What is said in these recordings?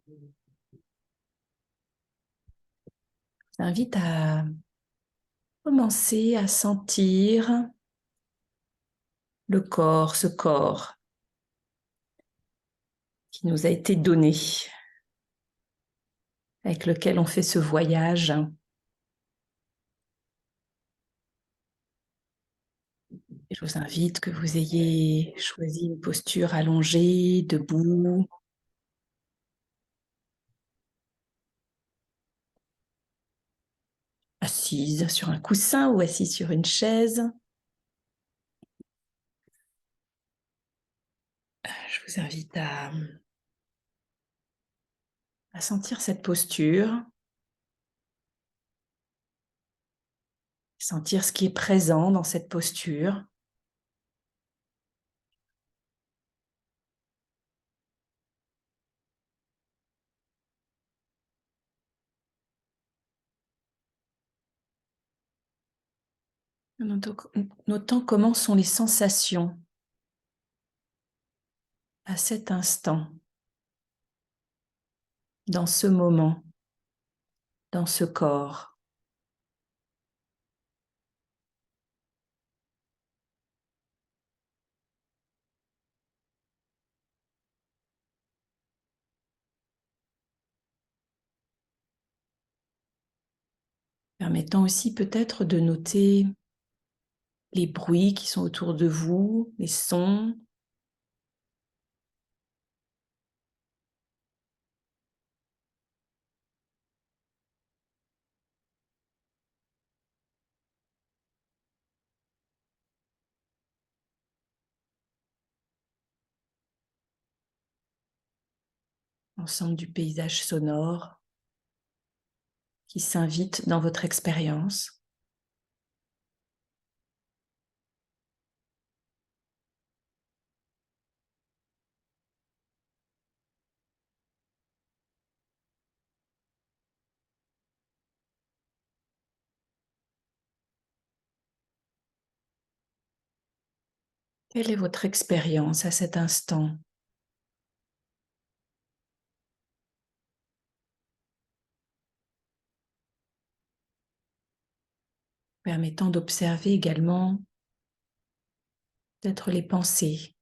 Je vous invite à commencer à sentir le corps, ce corps qui nous a été donné, avec lequel on fait ce voyage. Et je vous invite que vous ayez choisi une posture allongée, debout, assise sur un coussin ou assise sur une chaise. Je vous invite à sentir cette posture, sentir ce qui est présent dans cette posture. Notant comment sont les sensations à cet instant, dans ce moment, dans ce corps. Permettant aussi peut-être de noter les bruits qui sont autour de vous, les sons. L'ensemble du paysage sonore qui s'invite dans votre expérience. Quelle est votre expérience à cet instant ? Permettant d'observer également peut-être les pensées,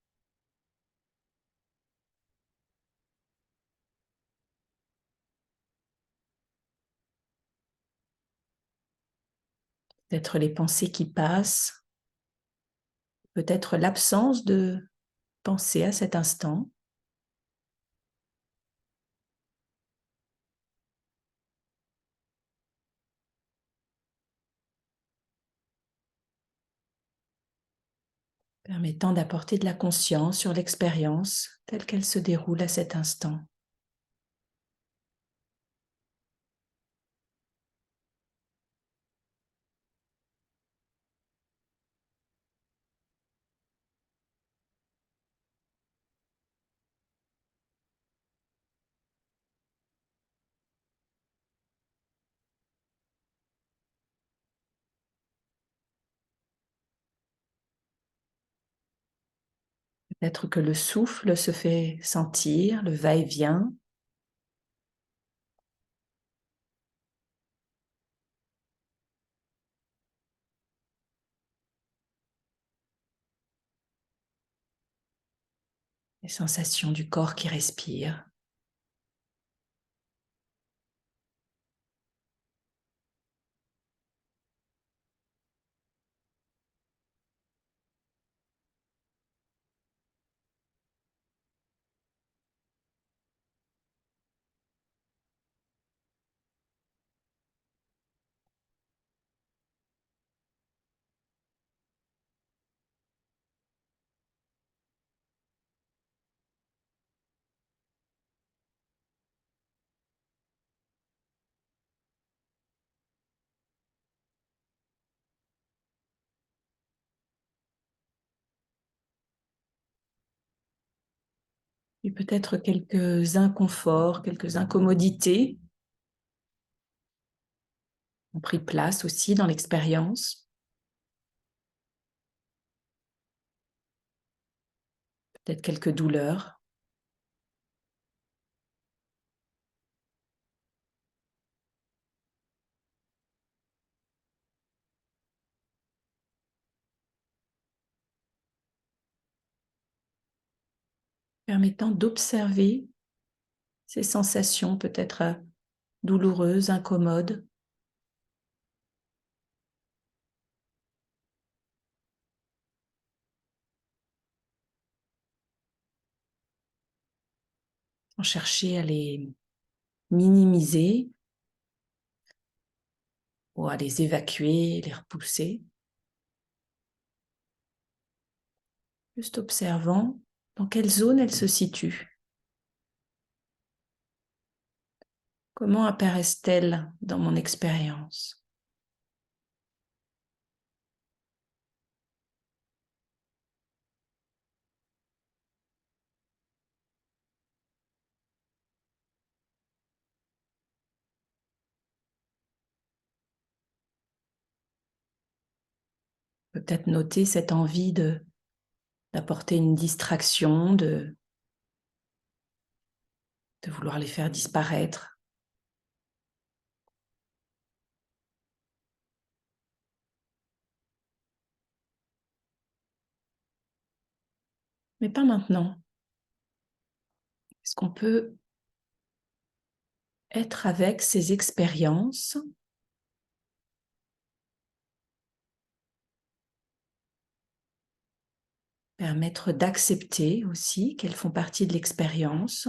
peut-être les pensées qui passent, peut-être l'absence de pensée à cet instant. Permettant d'apporter de la conscience sur l'expérience telle qu'elle se déroule à cet instant. Peut-être que le souffle se fait sentir, le va-et-vient. Les sensations du corps qui respire. Et peut-être quelques inconforts, quelques incommodités ont pris place aussi dans l'expérience. Peut-être quelques douleurs. permettant d'observer ces sensations peut-être douloureuses, incommodes. Sans chercher à les minimiser ou à les évacuer, les repousser. Juste observant dans quelle zone elles se situent. Comment apparaissent-elles dans mon expérience? Peut-être noter cette envie d'apporter une distraction, de vouloir les faire disparaître. Mais pas maintenant. Est-ce qu'on peut être avec ces expériences, permettre d'accepter aussi qu'elles font partie de l'expérience,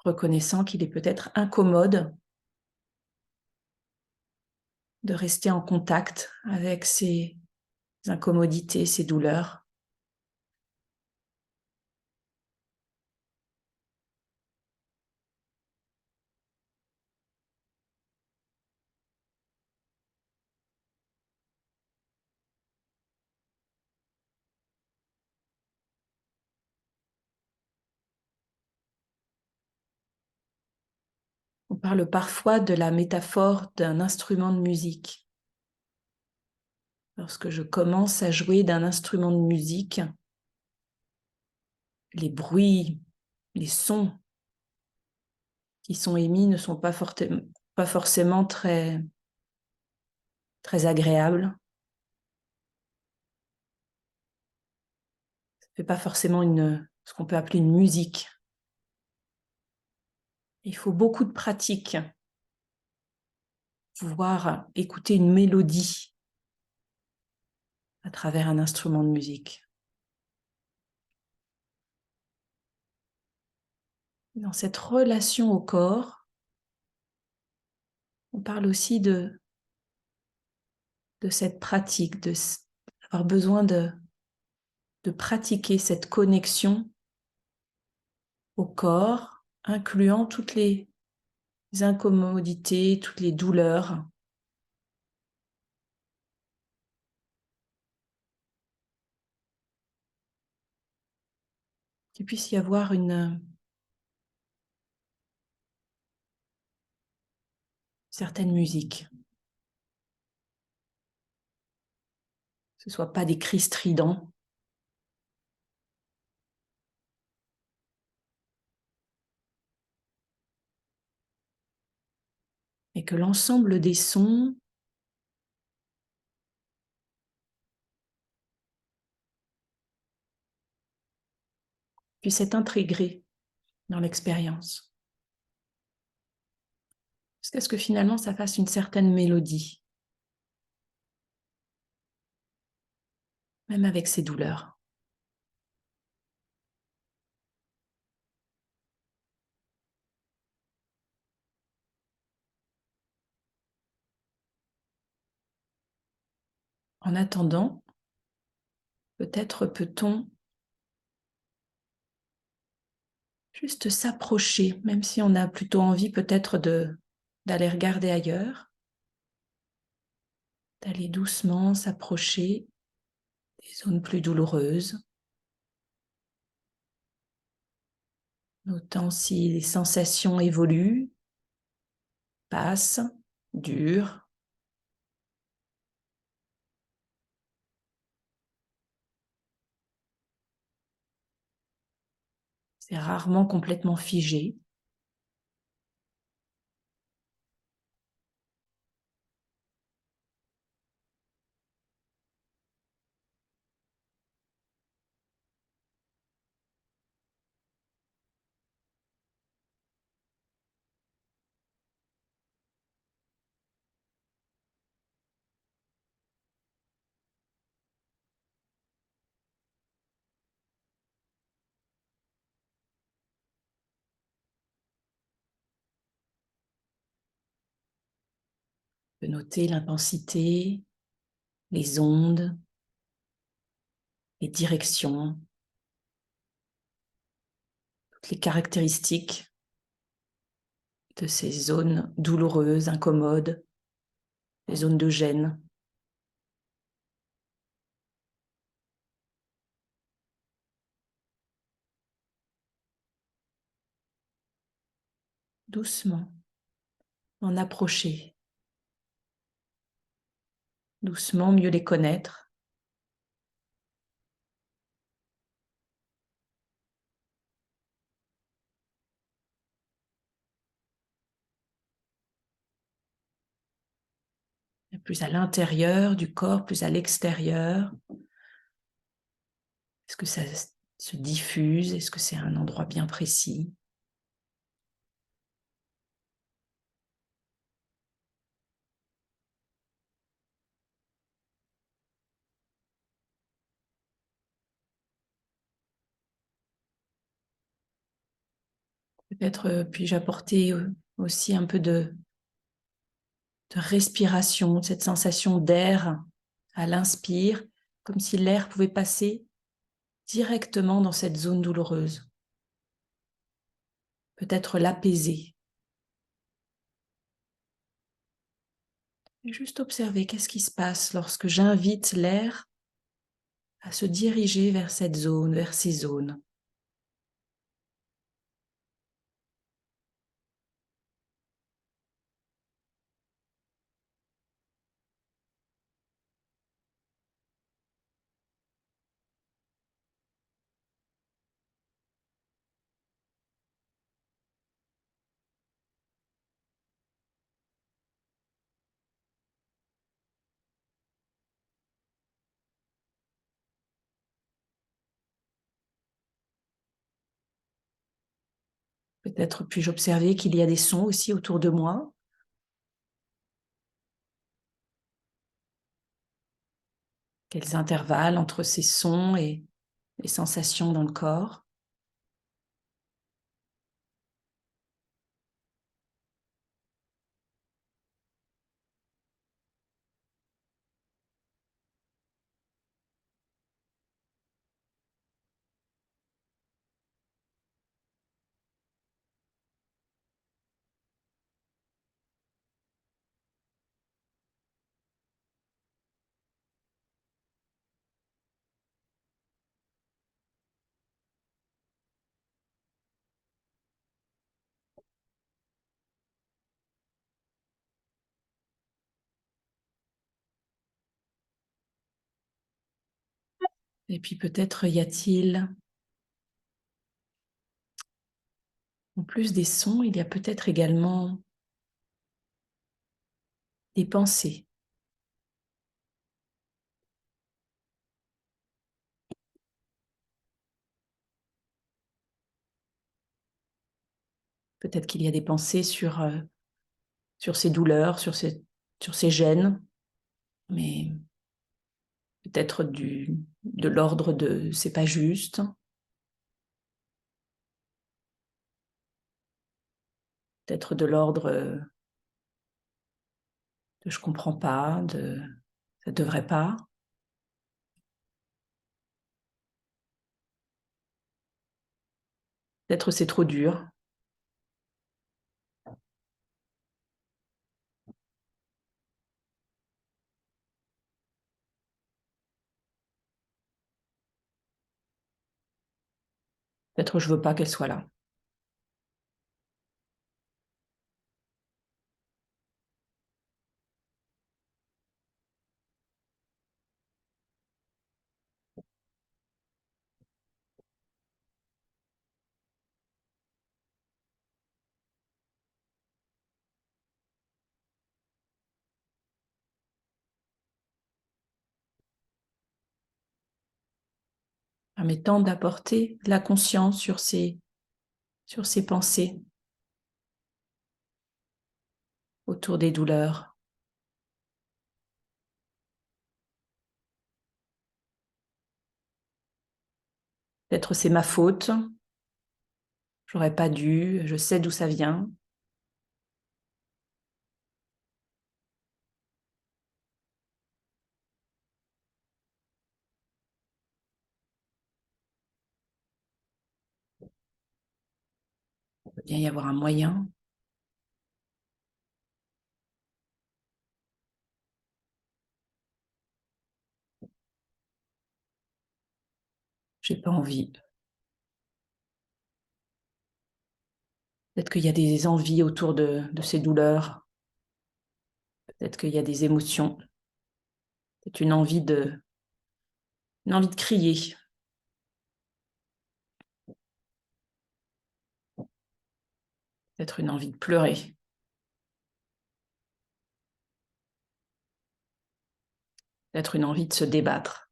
reconnaissant qu'il est peut-être incommode de rester en contact avec ces incommodités, ces douleurs. On parle parfois de la métaphore d'un instrument de musique. Lorsque je commence à jouer d'un instrument de musique, les bruits, les sons qui sont émis ne sont pas forcément très, très agréables. Ça ne fait pas forcément ce qu'on peut appeler une musique. Il faut beaucoup de pratique pour pouvoir écouter une mélodie à travers un instrument de musique. Dans cette relation au corps, on parle aussi de cette pratique, d'avoir besoin de pratiquer cette connexion au corps, incluant toutes les incommodités, toutes les douleurs. Qu'il puisse y avoir une certaine musique. Que ce ne soit pas des cris stridents, et que l'ensemble des sons puisse être intégré dans l'expérience. Jusqu'à ce que finalement ça fasse une certaine mélodie, même avec ces douleurs. En attendant, peut-être peut-on juste s'approcher, même si on a plutôt envie peut-être d'aller regarder ailleurs, d'aller doucement s'approcher des zones plus douloureuses, notant si les sensations évoluent, passent, durent, C'est rarement complètement figé. On peut noter l'intensité, les ondes, les directions, toutes les caractéristiques de ces zones douloureuses, incommodes, les zones de gêne. Doucement, en approcher. Doucement, mieux les connaître. Plus à l'intérieur du corps, plus à l'extérieur. Est-ce que ça se diffuse? Est-ce que c'est un endroit bien précis? Peut-être puis-je apporter aussi un peu de respiration, cette sensation d'air à l'inspire, comme si l'air pouvait passer directement dans cette zone douloureuse. Peut-être l'apaiser. Et juste observer qu'est-ce qui se passe lorsque j'invite l'air à se diriger vers cette zone, vers ces zones. Peut-être puis-je observer qu'il y a des sons aussi autour de moi. Quels intervalles entre ces sons et les sensations dans le corps. Et puis peut-être y a-t-il, en plus des sons, il y a peut-être également des pensées. Peut-être qu'il y a des pensées sur ces douleurs, sur ces gènes, mais peut-être de l'ordre de c'est pas juste, peut-être de l'ordre de je comprends pas, de ça devrait pas, peut-être c'est trop dur, peut-être je veux pas qu'elle soit là. permettant d'apporter de la conscience sur ces pensées autour des douleurs. Peut-être c'est ma faute, j'aurais pas dû, je sais d'où ça vient. Il peut bien y avoir un moyen. J'ai pas envie. Peut-être qu'il y a des envies autour de ces douleurs. Peut-être qu'il y a des émotions. Peut-être une envie de crier. Peut-être une envie de pleurer. Peut-être une envie de se débattre.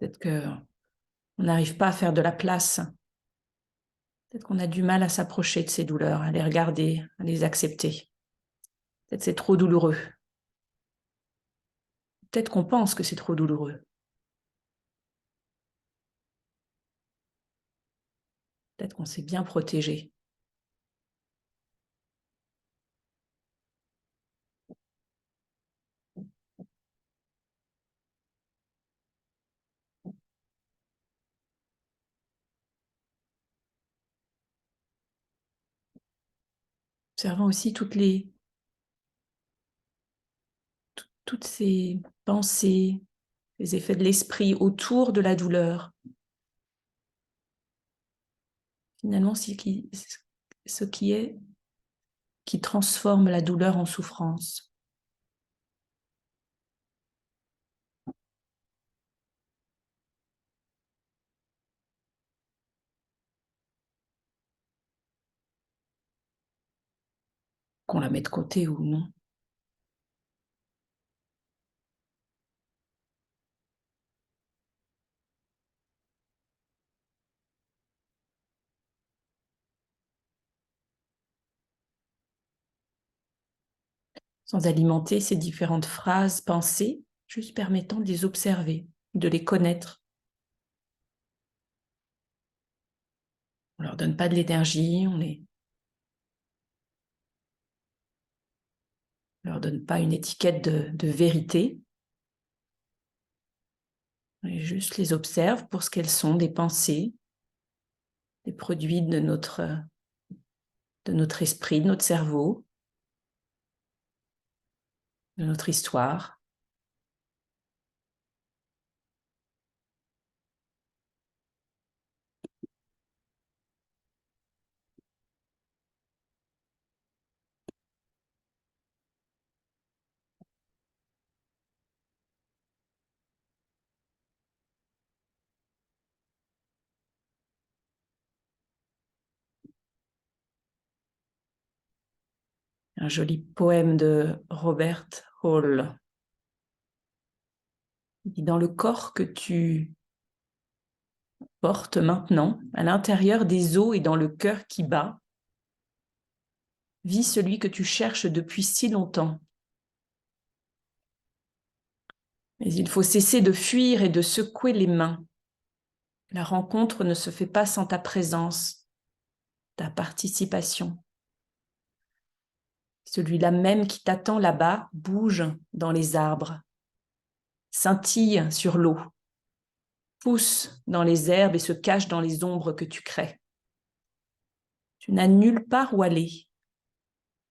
Peut-être qu'on n'arrive pas à faire de la place. Peut-être qu'on a du mal à s'approcher de ces douleurs, à les regarder, à les accepter. Peut-être c'est trop douloureux. Peut-être qu'on pense que c'est trop douloureux. Peut-être qu'on s'est bien protégé. Observant aussi toutes ces pensées, les effets de l'esprit autour de la douleur. Finalement, ce qui transforme la douleur en souffrance. Qu'on la mette de côté ou non. Sans alimenter ces différentes phrases, pensées, juste permettant de les observer, de les connaître. On ne leur donne pas de l'énergie, on ne leur donne pas une étiquette de vérité. On juste les observe pour ce qu'elles sont, des pensées, des produits de notre esprit, de notre cerveau, de notre histoire. Un joli poème de Robert Hall. Il dit, dans le corps que tu portes maintenant, à l'intérieur des os et dans le cœur qui bat, vit celui que tu cherches depuis si longtemps. Mais il faut cesser de fuir et de secouer les mains. La rencontre ne se fait pas sans ta présence, ta participation. Celui-là même qui t'attend là-bas bouge dans les arbres, scintille sur l'eau, pousse dans les herbes et se cache dans les ombres que tu crées. Tu n'as nulle part où aller.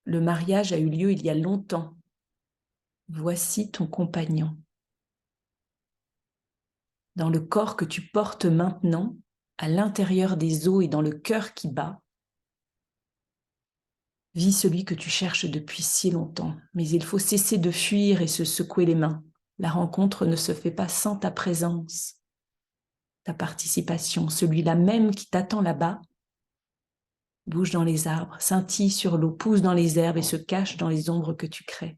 Le mariage a eu lieu il y a longtemps. Voici ton compagnon. Dans le corps que tu portes maintenant, à l'intérieur des os et dans le cœur qui bat, vit celui que tu cherches depuis si longtemps. Mais il faut cesser de fuir et se secouer les mains. La rencontre ne se fait pas sans ta présence, ta participation. Celui-là même qui t'attend là-bas bouge dans les arbres, scintille sur l'eau, pousse dans les herbes et se cache dans les ombres que tu crées.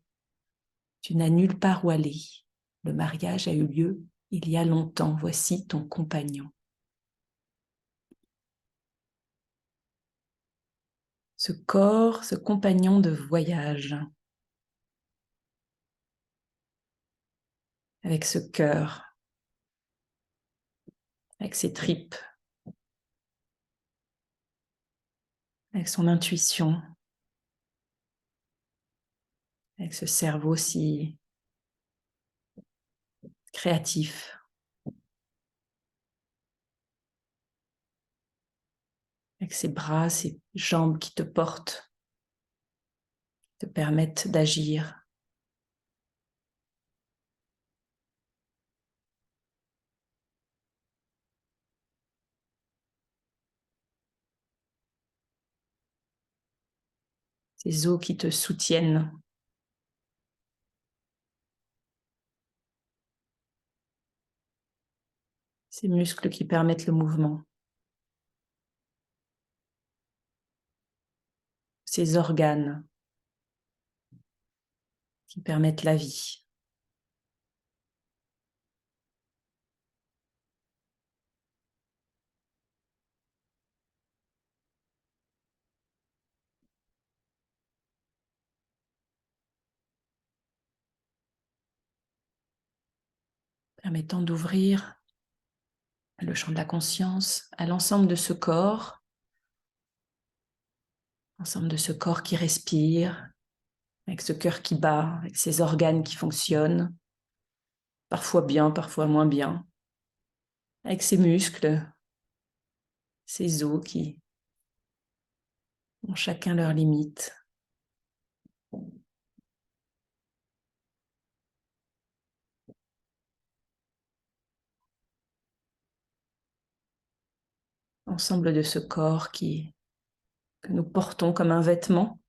Tu n'as nulle part où aller. Le mariage a eu lieu il y a longtemps. Voici ton compagnon. Ce corps, ce compagnon de voyage, avec ce cœur, avec ses tripes, avec son intuition, avec ce cerveau si créatif, avec ses bras, ses jambes qui te portent, te permettent d'agir. Ces os qui te soutiennent. Ces muscles qui permettent le mouvement. Ces organes qui permettent la vie. Permettant d'ouvrir le champ de la conscience à l'ensemble de ce corps, l'ensemble de ce corps qui respire, avec ce cœur qui bat, avec ces organes qui fonctionnent, parfois bien, parfois moins bien, avec ces muscles, ces os qui ont chacun leurs limites. L'ensemble de ce corps que nous portons comme un vêtement,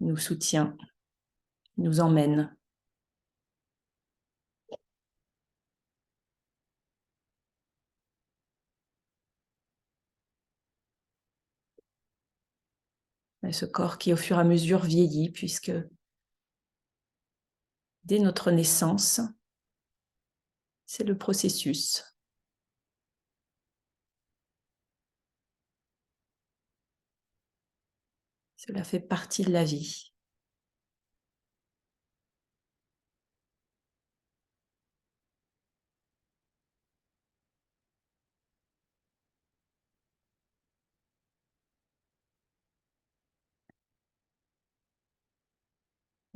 nous soutient, nous emmène. Et ce corps qui au fur et à mesure vieillit, puisque dès notre naissance, c'est le processus. Cela fait partie de la vie.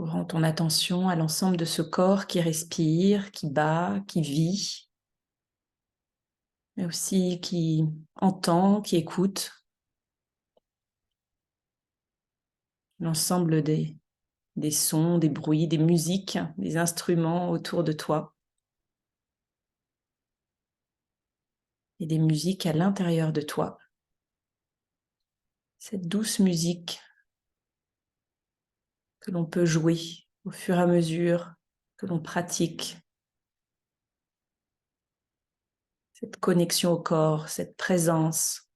Rends ton attention à l'ensemble de ce corps qui respire, qui bat, qui vit, mais aussi qui entend, qui écoute. L'ensemble des sons, des bruits, des musiques, des instruments autour de toi. Et des musiques à l'intérieur de toi. Cette douce musique que l'on peut jouer au fur et à mesure que l'on pratique. Cette connexion au corps, cette présence,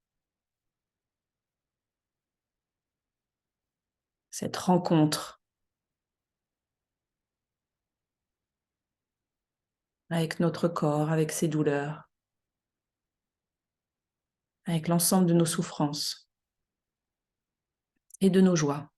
cette rencontre avec notre corps, avec ses douleurs, avec l'ensemble de nos souffrances et de nos joies.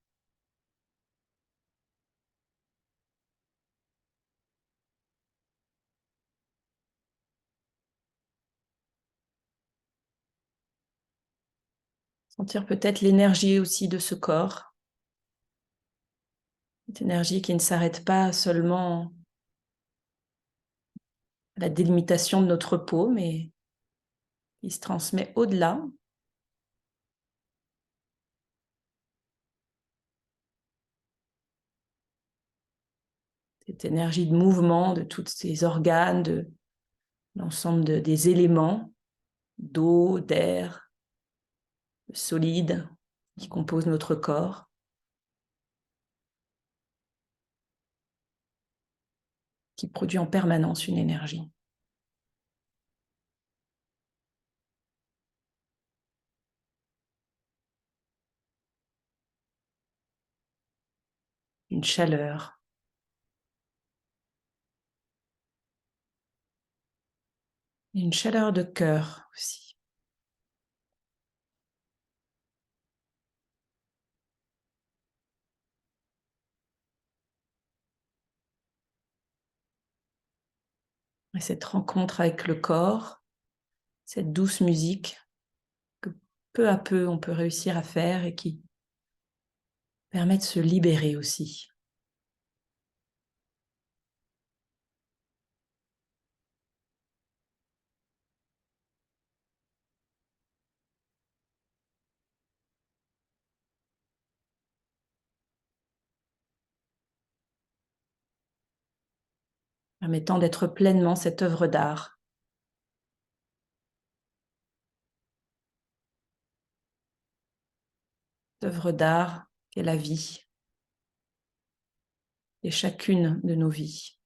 Sentir peut-être l'énergie aussi de ce corps, cette énergie qui ne s'arrête pas seulement à la délimitation de notre peau, mais qui se transmet au-delà. Cette énergie de mouvement de tous ces organes, de l'ensemble des éléments d'eau, d'air, solide qui composent notre corps. qui produit en permanence une énergie. Une chaleur. Une chaleur de cœur aussi. Et cette rencontre avec le corps, cette douce musique que peu à peu on peut réussir à faire et qui permet de se libérer aussi. Permettant d'être pleinement cette œuvre d'art. Œuvre d'art qu'est la vie et chacune de nos vies.